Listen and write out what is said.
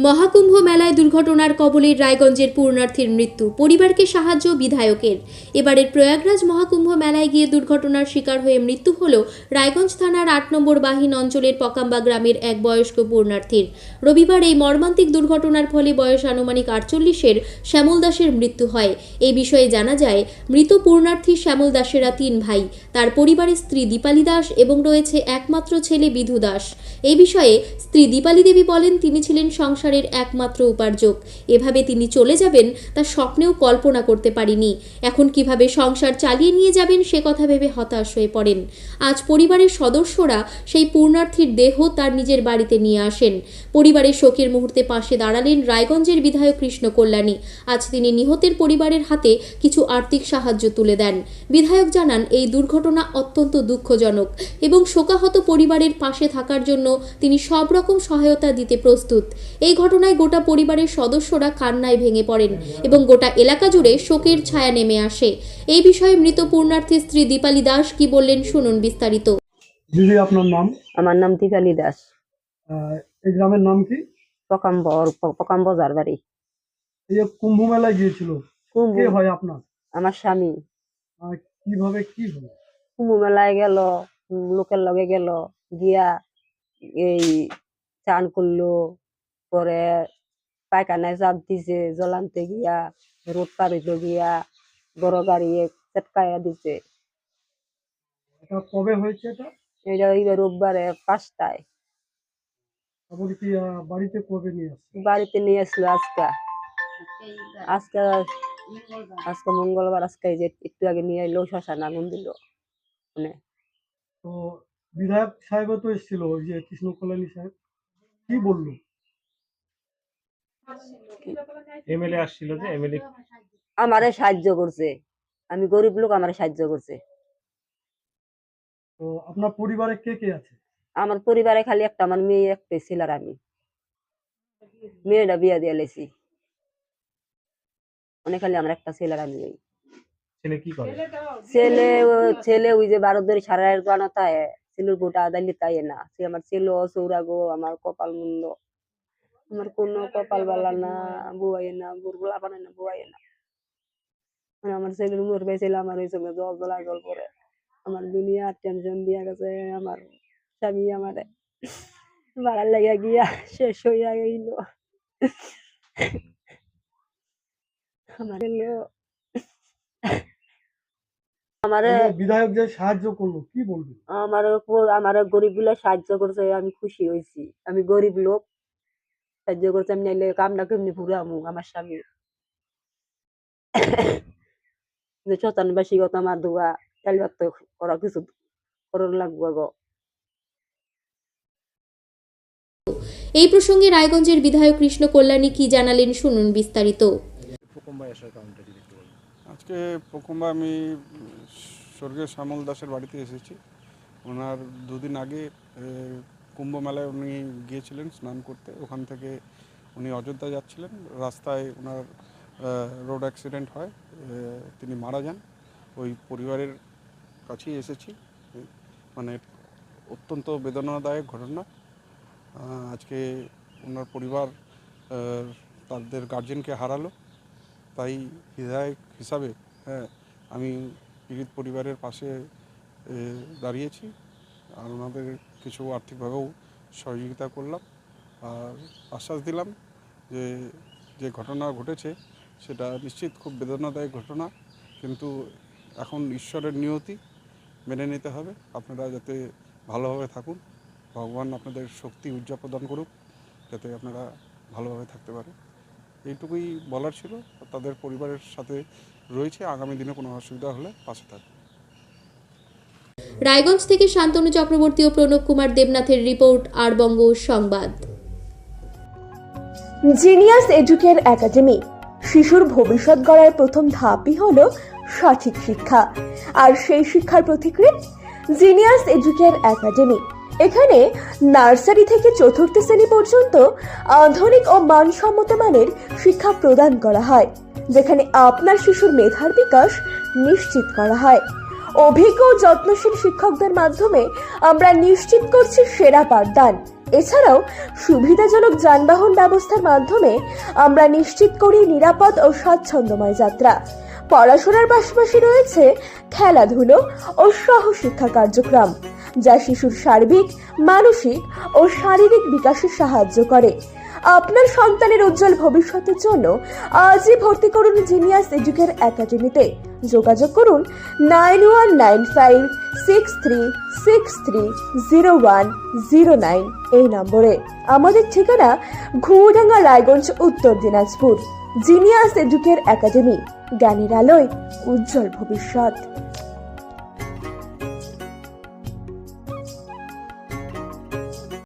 মহাকুম্ভ মেলায় দুর্ঘটনার কবলে রায়গঞ্জের পূর্ণার্থীর মৃত্যু, পরিবারকে সাহায্য বিধায়কের। এবারের প্রয়াগরাজ মহাকুম্ভ মেলায় গিয়ে দুর্ঘটনার শিকার হয়ে মৃত্যু হল রায়গঞ্জ থানার ৮ নম্বর বাহিন অঞ্চলের পকাম্বা গ্রামের এক বয়স্ক পূর্ণার্থীর। রবিবার এই মর্মান্তিক দুর্ঘটনার ফলে বয়স আনুমানিক ৪৮-এর শ্যামল দাসের মৃত্যু হয়। এই বিষয়ে জানা যায়, মৃত পূর্ণার্থী শ্যামল দাসেরা ৩ ভাই। তার পরিবারের স্ত্রী দীপালি দাস এবং রয়েছে একমাত্র ছেলে বিধু দাস। এই বিষয়ে স্ত্রী দীপালি দেবী বলেন, তিনি ছিলেন সংসারের একমাত্র উপার্জক। এভাবে তিনি চলে যাবেন তা স্বপ্নেও কল্পনা করতে পারিনি। এখন কিভাবে সংসার চালিয়ে নিয়ে যাবেন সে কথা ভেবে হতাশ হয়ে পড়েন। আজ পরিবারের সদস্যরা সেই পূর্ণার্থীর দেহ তার নিজের বাড়িতে নিয়ে আসেন। পরিবারের শোকের মুহূর্তে পাশে দাঁড়ালেন রায়গঞ্জের বিধায়ক কৃষ্ণ কল্যাণী। আজ তিনি নিহতের পরিবারের হাতে কিছু আর্থিক সাহায্য তুলে দেন। বিধায়ক জানান, এই দুর্ঘটনা অত্যন্ত দুঃখজনক এবং শোকাহত পরিবারের পাশে থাকার জন্য তিনি সব রকম সহায়তা দিতে প্রস্তুত। এই ঘটনায় গোটা পরিবারের সদস্যরা কান্নায় ভেঙে পড়েন এবং গোটা এলাকা জুড়ে শোকের ছায়া নেমে আসে। এই বিষয়ে মৃত পূর্ণার্থীর স্ত্রী দীপালি দাস কি বললেন শুনুন বিস্তারিত। দিদি, আপনার নাম? আমার নাম দীপালি দাস। এই গ্রামের নাম কি? পকাম বাজার বাড়ি। এই যে কুম্ভ মেলায় গিয়েছিল, কে হয় আপনার? আমার স্বামী। কিভাবে কি হলো? কুম্ভ মেলায় গেল, লোকের লগে গেল, গিয়া এই চান করলো, পরে পায়খানায় চাপ দিছে, জলান্তে গিয়া রোড পার হইলো, গিয়া বড় গাড়ি চেটকাইয়া দিছে। এটা কবে হয়েছে? এটা এইবার রোববারে ৫টায়। তারপরে কি বাড়িতে কবে নিয়ে আসছে? বাড়িতে নিয়ে আসলো আজকে মঙ্গলবার। আজকে যে একটু আগে নিয়ে এলো, শ্মশান আগুন দিল। মানে তো বিধায়ক সাহেবও তো এসেছিল, ওই যে কৃষ্ণ কল্যাণী সাহেব, কি বললো? এমএলএ আসছিল, যে এমএলএ আমারে সাহায্য করছে। আমি গরিব লোক, আমারে সাহায্য করছে। তো আপনার পরিবারে কে কে আছে? আমার পরিবারে খালি একটা, আমার মেয়ে একটা ছিল, আর আমি। মেয়েটা বিয়া দিয়ে লেছি, মানে খালি আমার একটা ছেলে আর আমি। ছেলে কি করে? ছেলে ওই যে ভারতবর্ষের সারা বানাতা ছেলের গোটা আদালি তাই না। সে আমার ছেলে সৌরাগো, আমার কপাল মন্দ, আমার কোনো কপাল বালা না, বুয়াই না, বুরগুলা বানায় না, বুয়াই না। মানে আমার ছেলের মরবে, ছেলে আমার ওই সঙ্গে জল জলা জল পরে আমার দুনিয়ার টেনশন দিয়া গেছে। আমার স্বামী আমারে বাড়ার লাগিয়া গিয়া শেষ হইয়া গেল। আমারে বিধায়ক যে সাহায্য করলো, কি বলবেন? আমার গরিব গুলা সাহায্য করছে, আমি খুশি হয়েছি। আমি গরিব লোক, সাহায্য করছে। আমি নাইলে কামটা কেমনি ফুরামু। আমার স্বামী যে শতানবাসী গত আমার দোয়া চালিবার তো ওরা কিছু করার লাগবো গো। এই প্রসঙ্গে রায়গঞ্জের বিধায়ক কৃষ্ণ কল্যাণী কি জানালেন শুনুন বিস্তারিত। আজকে প্রকম্বা আমি স্বর্গীয় শ্যামল দাসের বাড়িতে এসেছি। ওনার 2 দিন আগে কুম্ভ মেলায় উনি গিয়েছিলেন স্নান করতে। ওখান থেকে উনি অযোধ্যা যাচ্ছিলেন, রাস্তায় ওনার রোড অ্যাক্সিডেন্ট হয়, তিনি মারা যান। ওই পরিবারের কাছেই এসেছি। মানে অত্যন্ত বেদনাদায়ক ঘটনা। আজকে ওনার পরিবার তাদের গার্জেনকে হারালো। তাই বিধায়ক হিসাবে আমি পীড়িত পরিবারের পাশে দাঁড়িয়েছি, আর ওনাদের কিছু আর্থিকভাবেও সহযোগিতা করলাম। আর আশ্বাস দিলাম যে যে ঘটনা ঘটেছে সেটা নিশ্চিত খুব বেদনাদায়ক ঘটনা, কিন্তু এখন ঈশ্বরের নিয়তি মেনে নিতে হবে। আপনারা যাতে ভালোভাবে থাকুন, ভগবান আপনাদের শক্তি ঊর্জা প্রদান করুক, যাতে আপনারা ভালোভাবে থাকতে পারেন। এইটুকুই বলার ছিল। তাদের পরিবারের সাথে রয়েছে, আগামী দিনে কোনো অসুবিধা হলে পাশে থাকবে। রায়গঞ্জ থেকে শান্তনু চক্রবর্তী ও প্রণব কুমার দেবনাথের রিপোর্ট, আর বঙ্গ সংবাদ। জিনিয়াস এডুকেয়ার একাডেমি শিশুর ভবিষ্যৎ গড়ার প্রথম ধাপই হলো সঠিক শিক্ষা, আর সেই শিক্ষার প্রতিক্রিয়া জিনিয়াস এডুকেয়ার একাডেমি। এখানে নার্সারি থেকে 4র্থ শ্রেণী পর্যন্ত আধুনিক ও মানসম্মত মানের শিক্ষা প্রদান করা হয়, যেখানে আপনার শিশুর মেধার বিকাশ নিশ্চিত করা হয়। অভিজ্ঞ ও যত্নশীল শিক্ষকদের মাধ্যমে আমরা নিশ্চিত করছি সেরা পাঠদান। এছাড়াও সুবিধাজনক যানবাহন ব্যবস্থার মাধ্যমে আমরা নিশ্চিত করি নিরাপদ ও স্বাচ্ছন্দ্যময় যাত্রা। পড়াশোনার পাশাপাশি রয়েছে খেলাধুলো ও সহশিক্ষা কার্যক্রম, যা শিশুর সার্বিক, মানসিক ও শারীরিক বিকাশে সাহায্য করে। আপনার সন্তানের উজ্জ্বল ভবিষ্যতের জন্য আজই ভর্তি করুন জিনিয়াস এডুকেয়ার একাডেমিতে। যোগাযোগ করুন 919563630109 এই নম্বরে। আমাদের ঠিকানা ঘুমডাঙ্গা, রায়গঞ্জ, উত্তর দিনাজপুর। জিনিয়াস এডুকেয়ার একাডেমি, জ্ঞানের আলোয় উজ্জ্বল ভবিষ্যৎ।